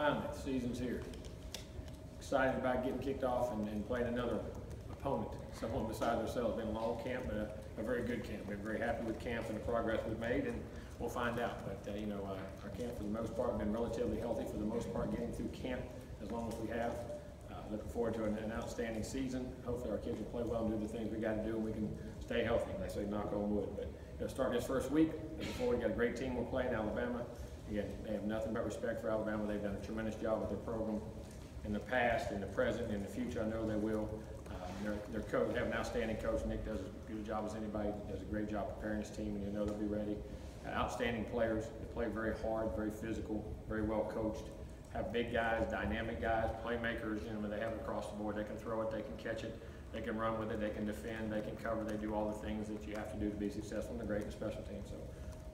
finally, the season's here. Excited about getting kicked off and playing another opponent, someone besides ourselves. It's been a long camp, but a very good camp. We're very happy with camp and the progress we've made, and we'll find out. But you know, our camp for the most part has been relatively healthy for the most part, getting through camp as long as we have. Looking forward to an outstanding season. Hopefully our kids will play well and do the things we got to do, and we can stay healthy. They say knock on wood. But you know, starting this first week, before we got a great team we're playing, Alabama. Again, they have nothing but respect for Alabama. They've done a tremendous job with their program in the past, in the present, and in the future. I know they will. Their coach, they have an outstanding coach. Nick does as good a job as anybody. Does a great job preparing his team, and you know they'll be ready. Outstanding players. They play very hard, very physical, very well coached. Have big guys, dynamic guys, playmakers. You know, they have it across the board. They can throw it, they can catch it, they can run with it, they can defend, they can cover. They do all the things that you have to do to be successful. And they're great in special teams. So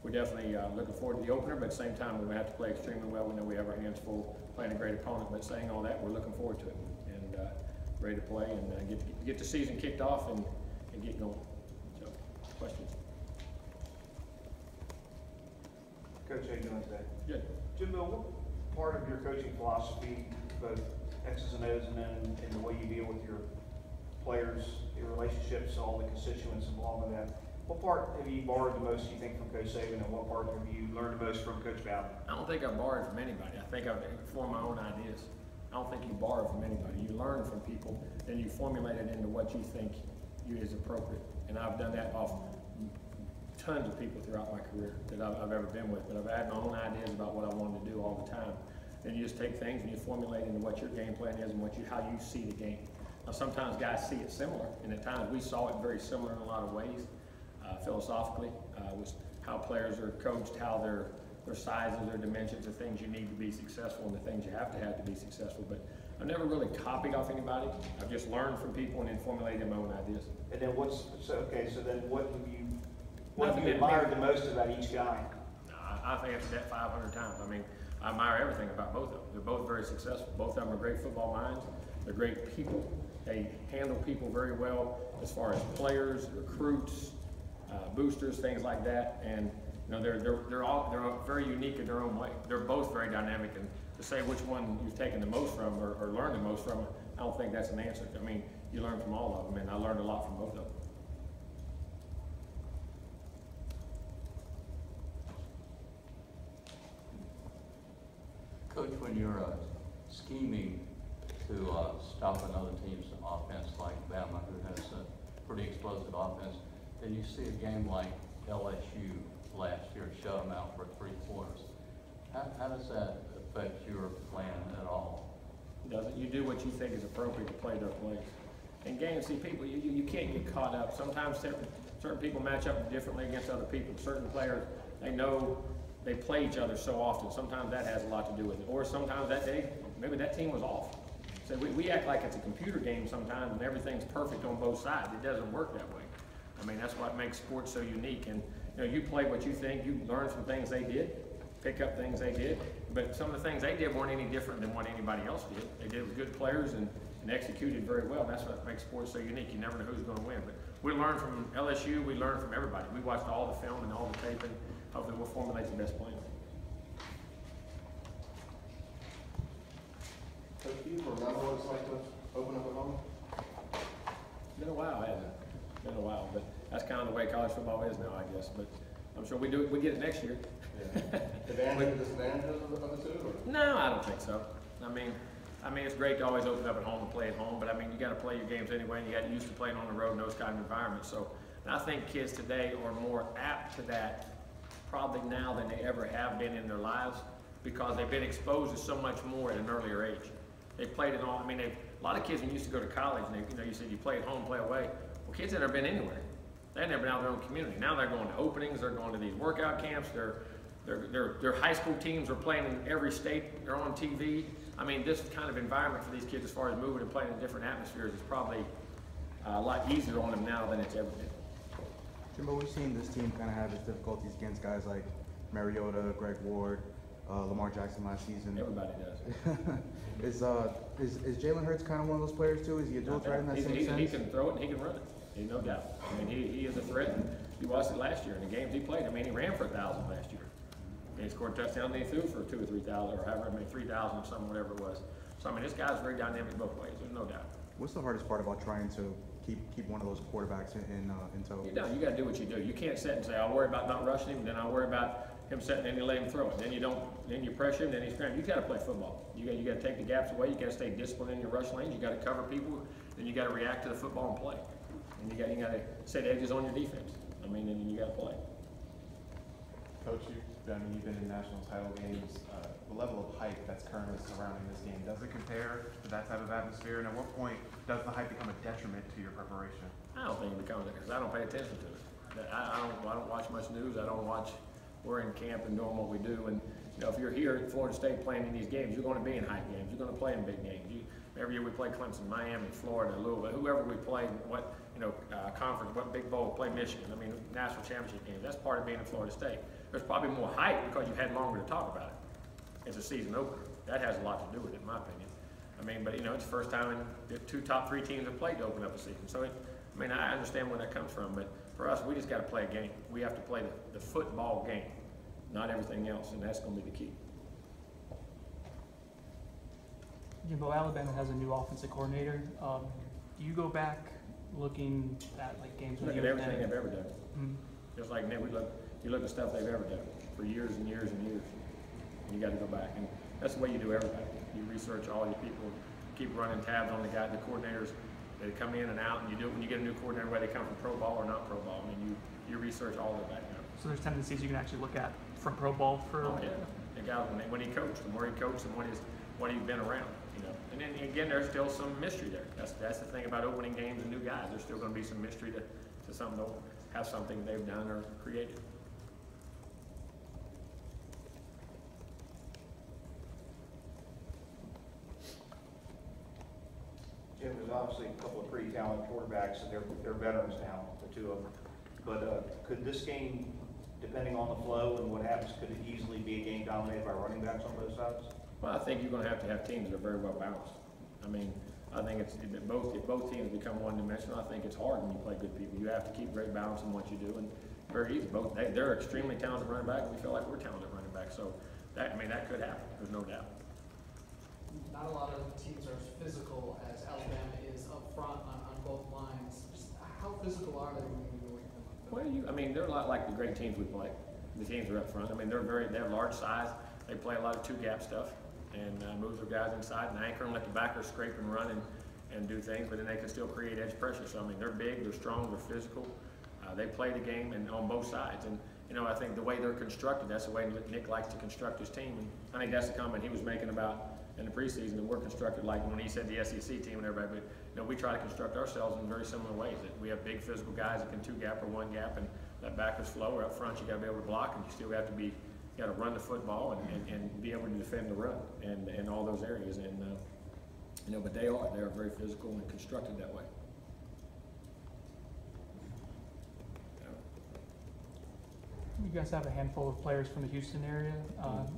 we're definitely looking forward to the opener. But at the same time, we have to play extremely well. We know we have our hands full playing a great opponent. But saying all that, we're looking forward to it and ready to play and get the season kicked off and get going. So, questions? Coach, how you doing today? Good. Jimbo, what part of your coaching philosophy, both X's and O's, and then in the way you deal with your players, your relationships, all the constituents involved in that, what part have you borrowed the most, you think, from Coach Saban, and what part have you learned the most from Coach Bowden? I don't think I've borrowed from anybody. I think I've formed my own ideas. I don't think you borrow from anybody. You learn from people, then you formulate it into what you think is appropriate. And I've done that off tons of people throughout my career that I've ever been with, but I've had my own ideas about what I wanted to do all the time. Then you just take things and you formulate into what your game plan is and how you see the game. Now sometimes guys see it similar, and at times we saw it very similar in a lot of ways, philosophically, was how players are coached, how their sizes, their dimensions, the things you need to be successful and the things you have to be successful. But I've never really copied off anybody. I've just learned from people and then formulated my own ideas. And then so then what have you admired the most about each guy? I've answered that 500 times. I mean, I admire everything about both of them. They're both very successful. Both of them are great football minds. They're great people. They handle people very well as far as players, recruits, boosters, things like that. And you know, they're very unique in their own way. They're both very dynamic, and to say which one you've taken the most from or learned the most from, I don't think that's an answer. I mean, you learn from all of them, and I learned a lot from both of them. Coach, when you're scheming to stop another team's offense like Bama, who has a pretty explosive offense, then you see a game like LSU last year, shut them out for 3 quarters. How does that affect your plan at all? It doesn't. You do what you think is appropriate to play their plays. In games, see, people, you can't get caught up. Sometimes certain people match up differently against other people. Certain players, they know they play each other so often. Sometimes that has a lot to do with it. Or sometimes that day, maybe that team was off. So we act like it's a computer game sometimes and everything's perfect on both sides. It doesn't work that way. I mean, that's what makes sports so unique. And you know, you play what you think, you learn from things they did, pick up things they did, but some of the things they did weren't any different than what anybody else did. They did with good players and executed very well. That's what makes sports so unique. You never know who's going to win. But we learn from LSU, we learn from everybody. We watched all the film and all the tape, and hopefully we'll formulate the best plan. Coach, do you remember what it's like to open up at home? It's been a while, hasn't it? It's been a while, but that's kind of the way college football is now, I guess. But I'm sure we get it next year. Yeah. Advantages and disadvantages of the two? Or? No, I don't think so. I mean, it's great to always open up at home and play at home, but I mean, you got to play your games anyway, and you got used to playing on the road in those kind of environments. So I think kids today are more apt to that probably now than they ever have been in their lives because they've been exposed to so much more at an earlier age. They played it all. I mean, a lot of kids when you used to go to college, and you said you play at home, play away. Well, kids that have been anywhere, they've never been out of their own community. Now they're going to openings, they're going to these workout camps. Their high school teams are playing in every state. They're on TV. I mean, this kind of environment for these kids, as far as moving and playing in different atmospheres, is probably a lot easier on them now than it's ever been. Jimbo, we've seen this team kind of have its difficulties against guys like Mariota, Greg Ward, Lamar Jackson last season. Everybody does. Is Jalen Hurts kind of one of those players too? Is he a dual threat in that same sense? He can throw it and he can run it. No doubt. I mean, he is a threat. And you watched it last year in the games he played. I mean, he ran for 1,000 last year. And he scored a touchdown, and he threw for 2,000 or 3,000, or however many, 3,000 or something, whatever it was. So I mean, this guy's very dynamic both ways. There's no doubt. What's the hardest part about trying to keep one of those quarterbacks in tow? You got to do what you do. You can't sit and say, I'll worry about not rushing him, then I'll worry about him setting and you let him throw it. Then you pressure him, then he's scrambling. You got to play football. You got to take the gaps away. You got to stay disciplined in your rush lanes. You got to cover people. Then you got to react to the football and play. And you got to set edges on your defense. I mean, and you got to play. Coach, you've been in national title games. The level of hype that's currently surrounding this game, does it compare to that type of atmosphere? And at what point does the hype become a detriment to your preparation? I don't think it becomes it because I don't pay attention to it. I don't watch much news. I don't watch. We're in camp and doing what we do. And you know, if you're here at Florida State playing in these games, you're going to be in hype games. You're going to play in big games. Every year we play Clemson, Miami, Florida, Louisville, whoever we play, what conference, what big bowl, play Michigan. I mean, national championship games. That's part of being in Florida State. There's probably more hype because you've had longer to talk about it. It's a season opener. That has a lot to do with it, in my opinion. I mean, but it's the first time the two top three teams have played to open up a season. So, I understand where that comes from, but for us, we just got to play a game. We have to play the football game, not everything else, and that's going to be the key. Jimbo, Alabama has a new offensive coordinator. Do you go back looking at games? Look at everything they've ever done. Mm-hmm. Just like Nick, you look at stuff they've ever done for years and years and years. And you got to go back, and that's the way you do everything. You research all your people, keep running tabs on the coordinators that come in and out, and you do it when you get a new coordinator, whether they come from pro ball or not pro ball. I mean, you research all of that now. So there's tendencies you can actually look at from pro ball for. Oh yeah, the guy when he coached, and where he coached, and what he's been around. And then again, there's still some mystery there. That's the thing about opening games and new guys. There's still going to be some mystery to some they'll have something they've done or created. Jim, there's obviously a couple of pretty talented quarterbacks, and they're veterans now, the two of them. But could this game, depending on the flow and what happens, could it easily be a game dominated by running backs on both sides? Well, I think you're going to have teams that are very well balanced. I mean, I think if both teams become one-dimensional, I think it's hard when you play good people. You have to keep great balance in what you do, and very easy. They're extremely talented running back, and we feel like we're talented running back. So that could happen. There's no doubt. Not a lot of teams are as physical as Alabama is up front on both lines. Just how physical are they when you go with them? Well, they're a lot like the great teams we play. The teams are up front. I mean, they have large size. They play a lot of two-gap stuff and move their guys inside and anchor them, let the backers scrape and run and do things, but then they can still create edge pressure. So, they're big, they're strong, they're physical. They play the game and on both sides. And, I think the way they're constructed, that's the way Nick likes to construct his team. And I think that's the comment he was making about in the preseason, that we're constructed like when he said the SEC team and everybody, but we try to construct ourselves in very similar ways. That we have big physical guys that can two-gap or one-gap and let backers flow, or up front you got to be able to block, and you still have to be got to run the football and be able to defend the run and all those areas. And but they are very physical and constructed that way. You guys have a handful of players from the Houston area.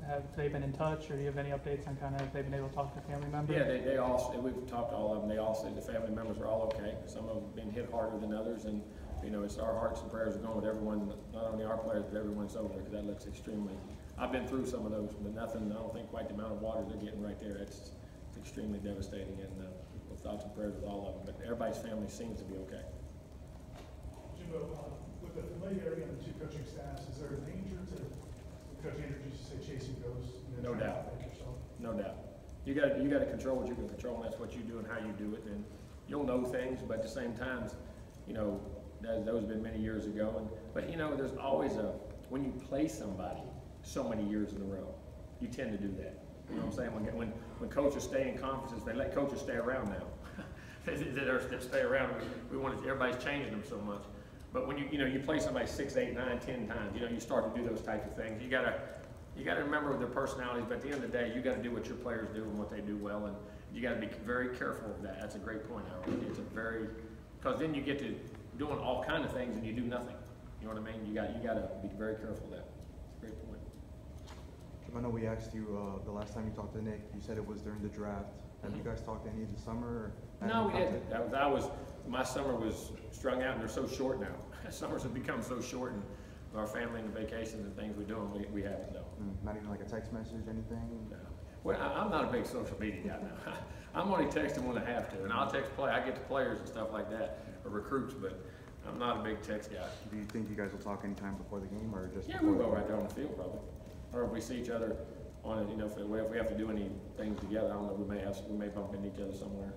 Have they been in touch, or do you have any updates on kind of if they've been able to talk to family members? Yeah, we've talked to all of them. They all said the family members are all okay. Some of them have been hit harder than others, and it's our hearts and prayers are going with everyone, not only our players, but everyone's over there, because that looks extremely. I've been through some of those, but nothing. I don't think quite the amount of water they're getting right there. It's extremely devastating, and with thoughts and prayers with all of them. But everybody's family seems to be okay. Jimbo, with the familiarity on the two coaching staffs, is there a danger to Coach Andrews used to say chasing ghosts? No doubt. No doubt. You got to control what you can control, and that's what you do and how you do it. And you'll know things, but at the same time, those have been many years ago. But there's always when you play somebody so many years in a row, you tend to do that. You know what I'm saying? When coaches stay in conferences, they let coaches stay around now. they stay around. We want everybody's changing them so much. But when you play somebody 6, 8, 9, 10 times, you start to do those types of things. You gotta remember their personalities, but at the end of the day, you got to do what your players do and what they do well, and you got to be very careful of that. That's a great point, Howard. Because then you get to doing all kind of things and you do nothing. You know what I mean? You got to be very careful of that. Great point. I know we asked you the last time you talked to Nick. You said it was during the draft. Have you guys talked any this summer? No, we didn't. My summer was strung out, and they're so short now. Summers have become so short, and our family and the vacations and things we're doing, we haven't though. Not even like a text message, anything? No. Well, I'm not a big social media guy now. I'm only texting when I have to, and I'll text I get to players and stuff like that, or recruits, but I'm not a big text guy. Do you think you guys will talk anytime before the game, or just? Yeah, we'll go right there on the field probably. Or if we see each other on it, if we have to do any things together, I don't know, we may bump into each other somewhere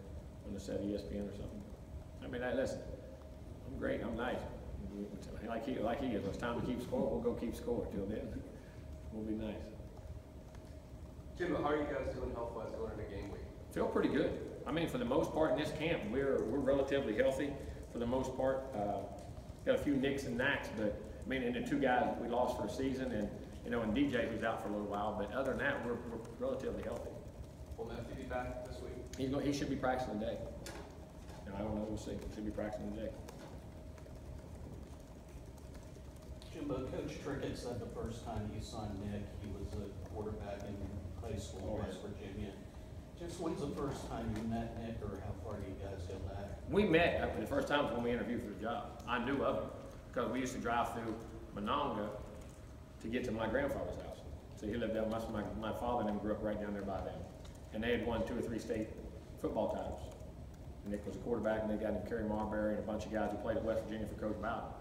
on the set of ESPN or something. I mean, listen, I'm great, I'm nice. Like he is, when it's time to keep score, we'll go keep score. Till then, we'll be nice. Jimbo, how are you guys doing health-wise going into game week? Feel pretty good. I mean, for the most part in this camp, we're relatively healthy for the most part. Got a few nicks and knacks, but I mean, and the two guys we lost for a season, and and DJ who's out for a little while. But other than that, we're relatively healthy. Will Matthew be back this week? He should be practicing today. I don't know. We'll see. He should be practicing today. Jimbo, Coach Trickett said the first time you signed Nick, he was a quarterback in high school in West Virginia. Just when's the first time you met Nick, or how far do you guys go back? We met the first time when we interviewed for the job. I knew of him because we used to drive through Monongah to get to my grandfather's house. So he lived down. My father and them grew up right down there by them, and they had won 2 or 3 state football titles. And Nick was a quarterback, and they got him Kerry Marbury and a bunch of guys who played at West Virginia for Coach Bowden,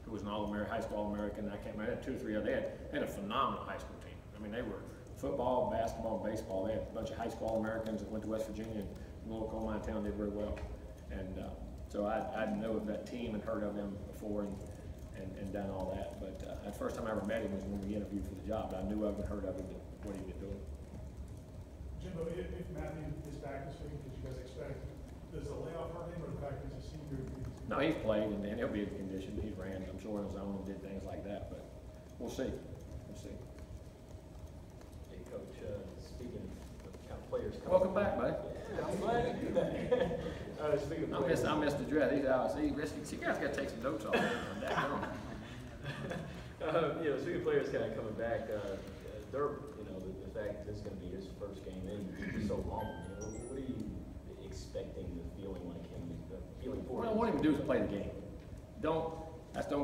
who was an high school All-American. I can't remember, they had 2 or 3 of them. They had a phenomenal high school team. I mean, they were football, basketball, and baseball. They had a bunch of high school All-Americans that went to West Virginia, and the little coal mine town did very well. And so I know of that team and heard of them before and done all that. But the first time I ever met him was when we interviewed for the job. I knew of and heard of him, what he'd been doing. Jimbo, if Matthew is back this week, did you guys expect, does the layoff hurt him, or the fact that he's a senior? No, he's played, and he'll be in condition. He's ran, I'm sure, on his own and did things like that. But we'll see. We'll see. Hey, Coach, speaking of kind of players coming. Welcome back, buddy. Yeah, I'm glad to do that. Speaking of players. I missed the dress. He's out. See, you guys got to take some notes off him. Speaking of players kind of coming back, they're, the fact that this is going to be his first game in so long, what are you expecting the feeling like him, feeling for What I him? want him to do is play the game. Don't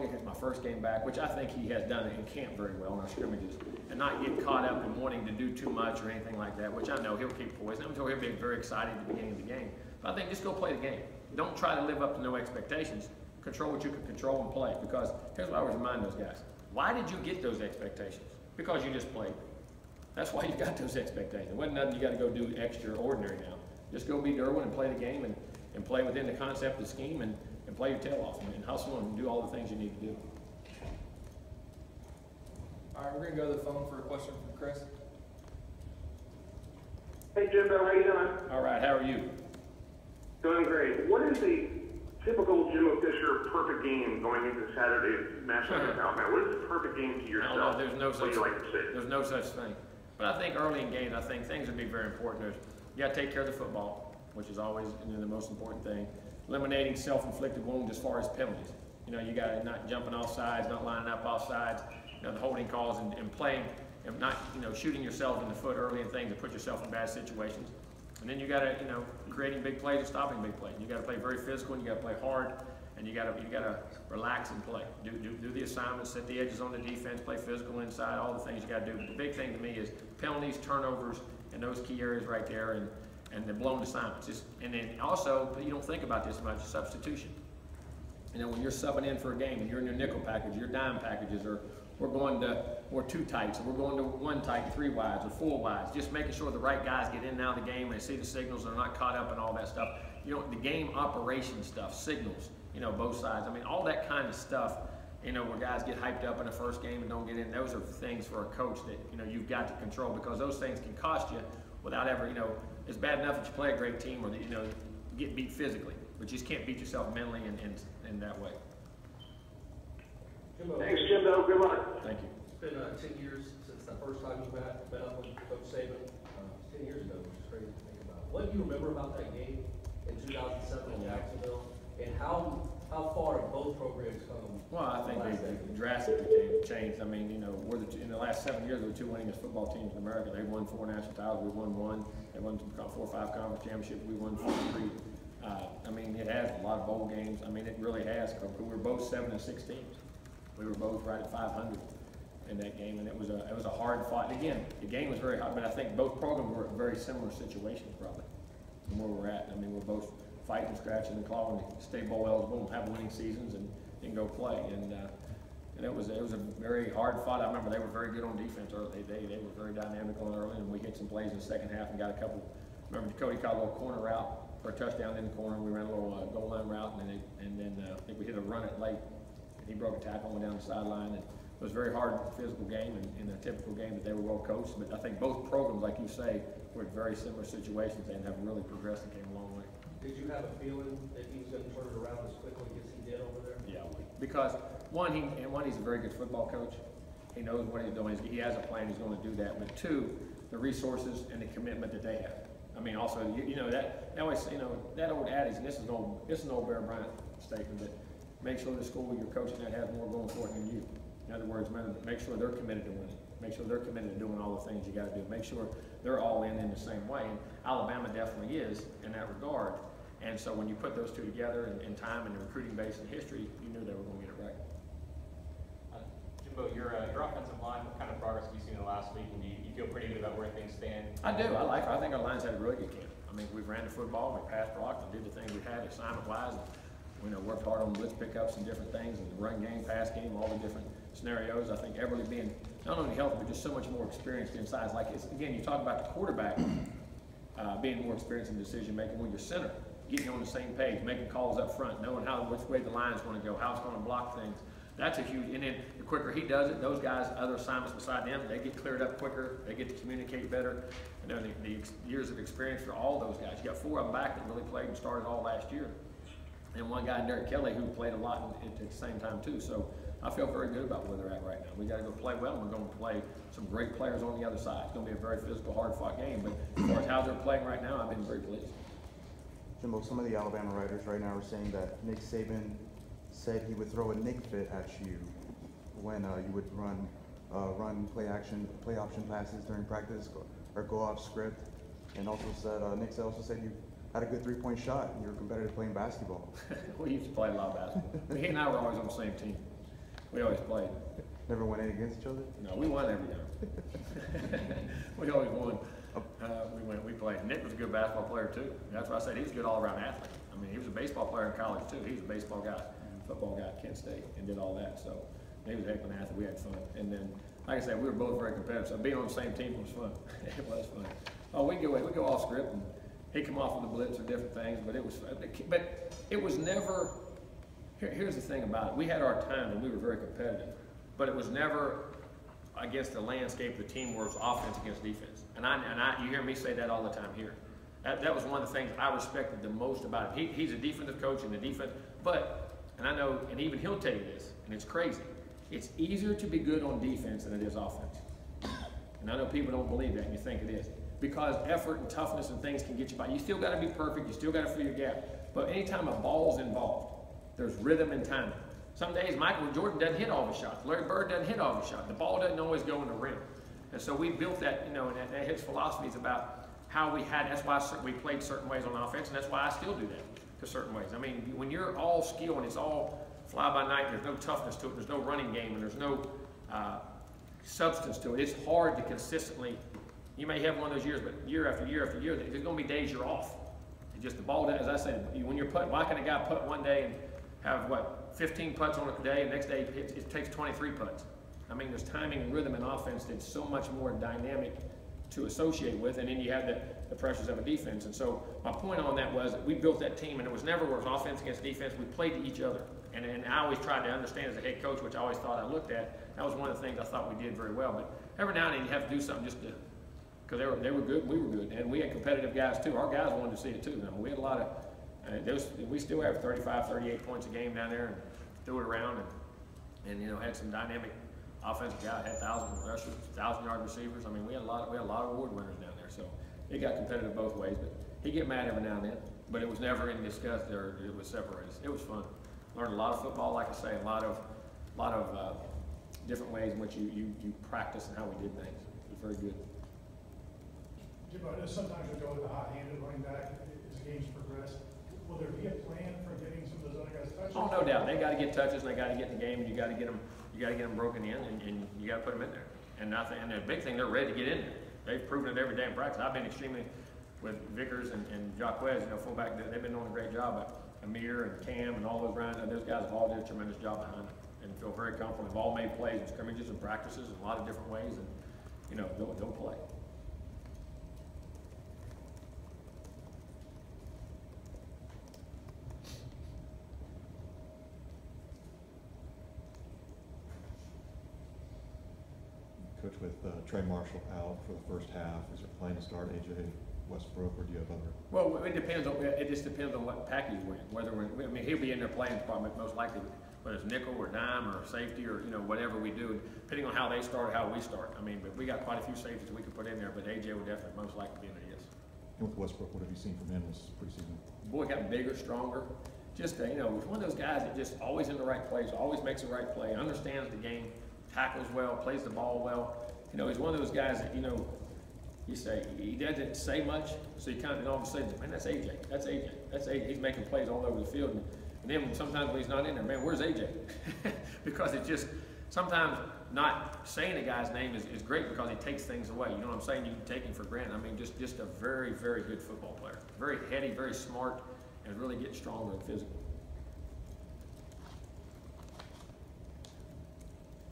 get my first game back, which I think he has done it in camp very well in our scrimmages, and not get caught up in wanting to do too much or anything like that, which I know he'll keep poised. I'm sure he'll be very excited at the beginning of the game. But I think just go play the game. Don't try to live up to no expectations. Control what you can control and play. Because here's what I always remind those guys. Why did you get those expectations? Because you just played. That's why you got those expectations. It wasn't nothing you got to go do extraordinary now. Just go be Derwin and play the game and play within the concept of the scheme and play your tail off and hustle and do all the things you need to do. All right, we're going to go to the phone for a question from Chris. Hey Jimbo, how you doing? All right, how are you? Doing great. What is the typical Jimbo Fisher perfect game going into Saturday's national title? What is the perfect game to yourself? No, there's no what such. do you like to see? There's no such thing. But I think early in games, I think things would be very important. You got to take care of the football, which is always the most important thing. Eliminating self-inflicted wounds as far as penalties. You got to not jumping off sides, not lining up off sides. The holding calls and playing and not shooting yourself in the foot early and things to put yourself in bad situations. And then you got to creating big plays or stopping big plays. You got to play very physical and you got to play hard. And you got to relax and play. Do the assignments, set the edges on the defense, play physical inside, all the things you got to do. But the big thing to me is penalties, turnovers, and those key areas right there, and the blown assignments. And then also, you don't think about this much, substitution. When you're subbing in for a game and you're in your nickel package, your dime packages, or we're 2 tights, or we're going to 1 tight, 3 wides, or 4 wides. Just making sure the right guys get in and out of the game and they see the signals and they're not caught up in all that stuff. The game operation stuff, signals. Both sides. I mean, all that kind of stuff, where guys get hyped up in the first game and don't get in. Those are things for a coach that, you've got to control, because those things can cost you without ever, it's bad enough that you play a great team or that, get beat physically, but you just can't beat yourself mentally in that way. Jimbo, Thanks, Jimbo. Good luck. Thank you. It's been 10 years since the first time you met up with Coach Saban. 10 years ago, which is crazy to think about. What do you remember about that game in 2007 in Jacksonville? And how far have both programs come? Well, I think they drastically changed. I mean, we're in the last 7 years, we're the 2 winningest football teams in America. They've won 4 national titles. We won 1. They won 4 or 5 conference championships. We won 4 or 3. I mean, it has a lot of bowl games. I mean, it really has. We were both 7 and 6 teams. We were both right at 500 in that game, and it was a hard fight. And again, the game was very hard, but I think both programs were in very similar situations probably from where we're at. I mean, we're both fighting, scratching, and clawing to stay bowl eligible and have winning seasons and go play. And it was a very hard fight. I remember they were very good on defense early. They were very dynamic on early, and we hit some plays in the second half and got a couple. Remember, Cody caught a little corner route for a touchdown in the corner. We ran a little goal line route, and then I think we hit a run it late. And he broke a tackle and went down the sideline. And it was a very hard physical game and in a typical game that they were well coached. But I think both programs, like you say, were in very similar situations and have really progressed and came a long way. Did you have a feeling that he was going to turn it around as quickly as he did over there? Yeah, because he's a very good football coach. He knows what he's doing. He has a plan. He's going to do that. But two, the resources and the commitment that they have. I mean, also, you know, that always, you know, that old adage, and this is an old Bear Bryant statement, that make sure the school you're coaching at has more going for it than you. In other words, make sure they're committed to winning. Make sure they're committed to doing all the things you got to do. Make sure they're all in the same way. And Alabama definitely is in that regard. And so when you put those two together in time and the recruiting base and history, you knew they were going to get it right. Jimbo, your offensive line, what kind of progress have you seen in the last week? And do you feel pretty good about where things stand? I do. I think our line's had a really good camp. I mean, we ran the football, we passed blocked, and did the things we had assignment-wise. You know, worked hard on blitz pickups and different things, and the run game, pass game, all the different scenarios. I think Everly being not only healthy, but just so much more experienced inside. Like, again, you talk about the quarterback being more experienced in decision making when you're center, getting on the same page, making calls up front, knowing which way the line's going to go, how it's going to block things. That's a huge, and then the quicker he does it, those guys, other assignments beside them, they get cleared up quicker, they get to communicate better. And then the years of experience for all those guys. You got 4 of them back that really played and started all last year. And one guy, Derek Kelly, who played a lot at the same time too. So I feel very good about where they're at right now. We got to go play well, and we're going to play some great players on the other side. It's going to be a very physical, hard-fought game. But as far as how they're playing right now, I've been very pleased. Jimbo, some of the Alabama writers right now are saying that Nick Saban said he would throw a Nick fit at you when you would run play option passes during practice or go off script, and also said Nick also said you had a good 3-point shot and you were competitive playing basketball. We used to play a lot of basketball. He and I were always on the same team. We always played. Never went in against each other? No, we won every game. We always won. We played. Nick was a good basketball player too. That's why I said he was a good all-around athlete. I mean, he was a baseball player in college too. He was a baseball guy, football guy at Kent State, and did all that. So he was a heck of an athlete. We had fun. And then, like I said, we were both very competitive. So being on the same team was fun. It was fun. Oh, we go off script, and he'd come off with the blitz or different things. But it was fun. But it was never. Here's the thing about it. We had our time, and we were very competitive. But it was never against the landscape of the team where it was offense against defense. And you hear me say that all the time here. That was one of the things I respected the most about him. He's a defensive coach in the defense, and I know, and even he'll tell you this, and it's crazy. It's easier to be good on defense than it is offense. And I know people don't believe that, and you think it is. Because effort and toughness and things can get you by. You still got to be perfect. You still got to fill your gap. But anytime a ball's involved, there's rhythm and timing. Some days Michael Jordan doesn't hit all the shots. Larry Bird doesn't hit all the shots. The ball doesn't always go in the rim. And so we built that, and that his philosophy is about how we had, that's why we played certain ways on offense, and that's why I still do that to certain ways. I mean, when you're all skill and it's all fly by night, and there's no toughness to it, there's no running game, and there's no substance to it, it's hard to consistently, you may have one of those years, but year after year after year, there's going to be days you're off. It's just the ball, as I said, when you're putting, why can a guy putt one day and have, 15 putts on a day, and the next day it takes 23 putts? I mean, there's timing and rhythm in offense that's so much more dynamic to associate with, and then you have the pressures of a defense. And so my point on that was that we built that team, and it was never where it was offense against defense. We played to each other. And I always tried to understand as a head coach, which I always thought I looked at. That was one of the things I thought we did very well. But every now and then you have to do something just to, because they were good, we were good. And we had competitive guys too. Our guys wanted to see it too. Now, we had a lot of, we still have 35, 38 points a game down there, and threw it around, and had some dynamic offensive guys, had 1,000 rushers, 1,000-yard receivers. I mean, we had a lot of award winners down there. So it got competitive both ways. But he'd get mad every now and then. But it was never any disgust or it was separated. It was fun. Learned a lot of football, like I say, a lot of different ways in which you practice and how we did things. It was very good. Jimbo, I know sometimes you go with a hot-handed running back as the games progress. Will there be a plan for getting some of those other guys touches? Oh, no doubt. They got to get touches, and they got to get in the game, and you got to get them broken in, and you got to put them in there. And and the big thing, they're ready to get in there. They've proven it every day in practice. I've been extremely with Vickers and Jacquez, fullback. They've been doing a great job. But Amir and Cam and all those those guys have all did a tremendous job behind it, and feel very comfortable. They've all made plays in scrimmages and practices in a lot of different ways, and they'll play. Coach, with Trey Marshall out for the first half, is there a plan to start AJ Westbrook, or do you have other? Well, it just depends on what package we're in. He'll be in there playing probably most likely, whether it's nickel or dime or safety or whatever we do, depending on how they start or how we start. But we got quite a few safeties we can put in there, but AJ will definitely most likely be in there, yes. And with Westbrook, what have you seen from him this preseason? Boy, got bigger, stronger. Just he's one of those guys that just always in the right place, always makes the right play, understands the game, tackles well, plays the ball well. He's one of those guys that you say he doesn't say much, so you kind of all of a sudden, man, that's AJ, that's AJ, that's AJ. He's making plays all over the field, and then sometimes when he's not in there, man, where's AJ? Because it's just sometimes not saying a guy's name is great because he takes things away. You know what I'm saying? You can take him for granted. Just a very, very good football player. Very heady, very smart, and really getting stronger and physical.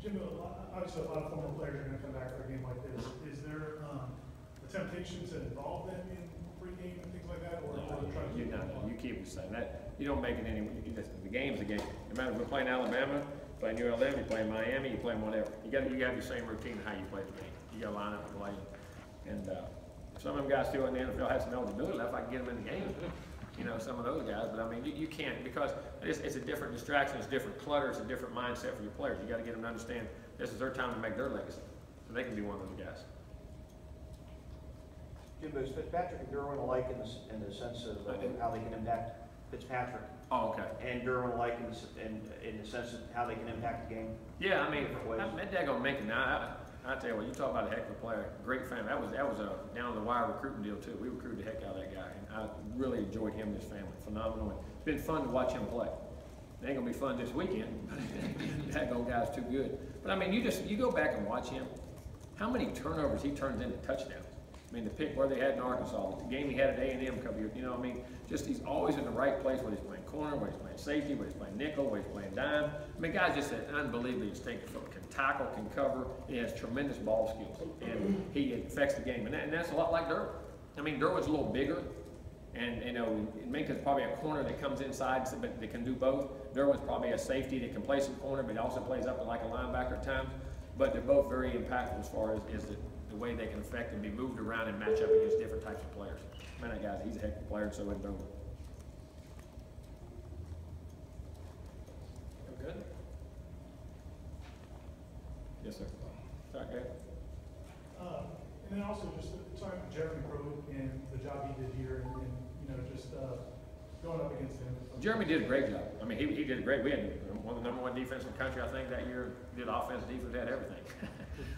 Jimbo, obviously a lot of former players are going to come back for a game like this. Is there a temptation to involve them in pregame and things like that, or try to keep them? You keep it saying that. You don't make it any. The game's the game. No matter if we're playing Alabama, playing ULM, you're playing Miami, you're playing whatever. You have your same routine of how you play the game. You got to line up and play. And some of them guys still in the NFL have some eligibility left. I can get them in the game. Some of those guys, but you can't, because it's a different distraction, it's different clutter, it's a different mindset for your players. You got to get them to understand this is their time to make their legacy, so they can be one of those guys. Jimbo, is Fitzpatrick and Derwin alike in the sense of how they can impact Fitzpatrick? Oh, okay. And Derwin alike in the sense of how they can impact the game? Yeah, that daggone Macon. Now, I tell you what, you talk about a heck of a player, great family. That was a down the wire recruiting deal too. We recruited the heck out of that guy, and I really enjoyed him and his family. Phenomenal. It's been fun to watch him play. It ain't gonna be fun this weekend, but that old guy's too good. But you go back and watch him. How many turnovers he turns into touchdowns? The pick where they had in Arkansas, the game he had at A&M a couple years. He's always in the right place, whether he's playing corner, whether he's playing safety, whether he's playing nickel, whether he's playing dime. Guy's just an unbelievably instinctive foot. Can tackle, can cover. He has tremendous ball skills, and he affects the game. And that's a lot like Derwin. Derwin's a little bigger, and Minka's probably a corner that comes inside, but they can do both. Derwin's probably a safety that can play some corner, but he also plays up like a linebacker at times. But they're both very impactful as far as the way they can affect and be moved around and match up against different types of players. That guy's he's a heck of a player, and so is Derwin. Good? Yes, sir. Sorry, go ahead. And then also just talking about Jeremy Crow and the job he did here, and going up against him. Jeremy did a great job. He did great. We had one of the #1 defense in the country, I think, that year. Did offense, defense, had everything.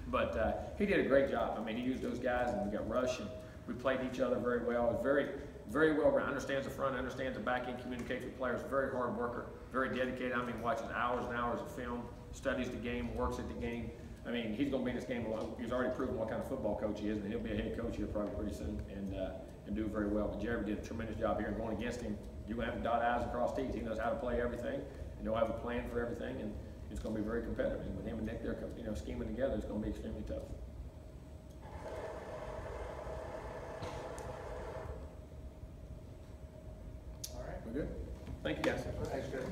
But he did a great job. He used those guys, and we got Rush, and we played each other very well. Was very, very well rounded. Understands the front, understands the back end, communicates with players. Very hard worker, very dedicated. Watches hours and hours of film, studies the game, works at the game. He's going to be in this game a lot. He's already proven what kind of football coach he is, and he'll be a head coach here probably pretty soon, and do very well. But Jeremy did a tremendous job here, and going against him, you're going to have to dot I's and cross T's. He knows how to play everything, and he'll have a plan for everything, and it's going to be very competitive. And with him and Nick, they're scheming together, it's going to be extremely tough. All right. We're good? Thank you, guys. Thanks, good.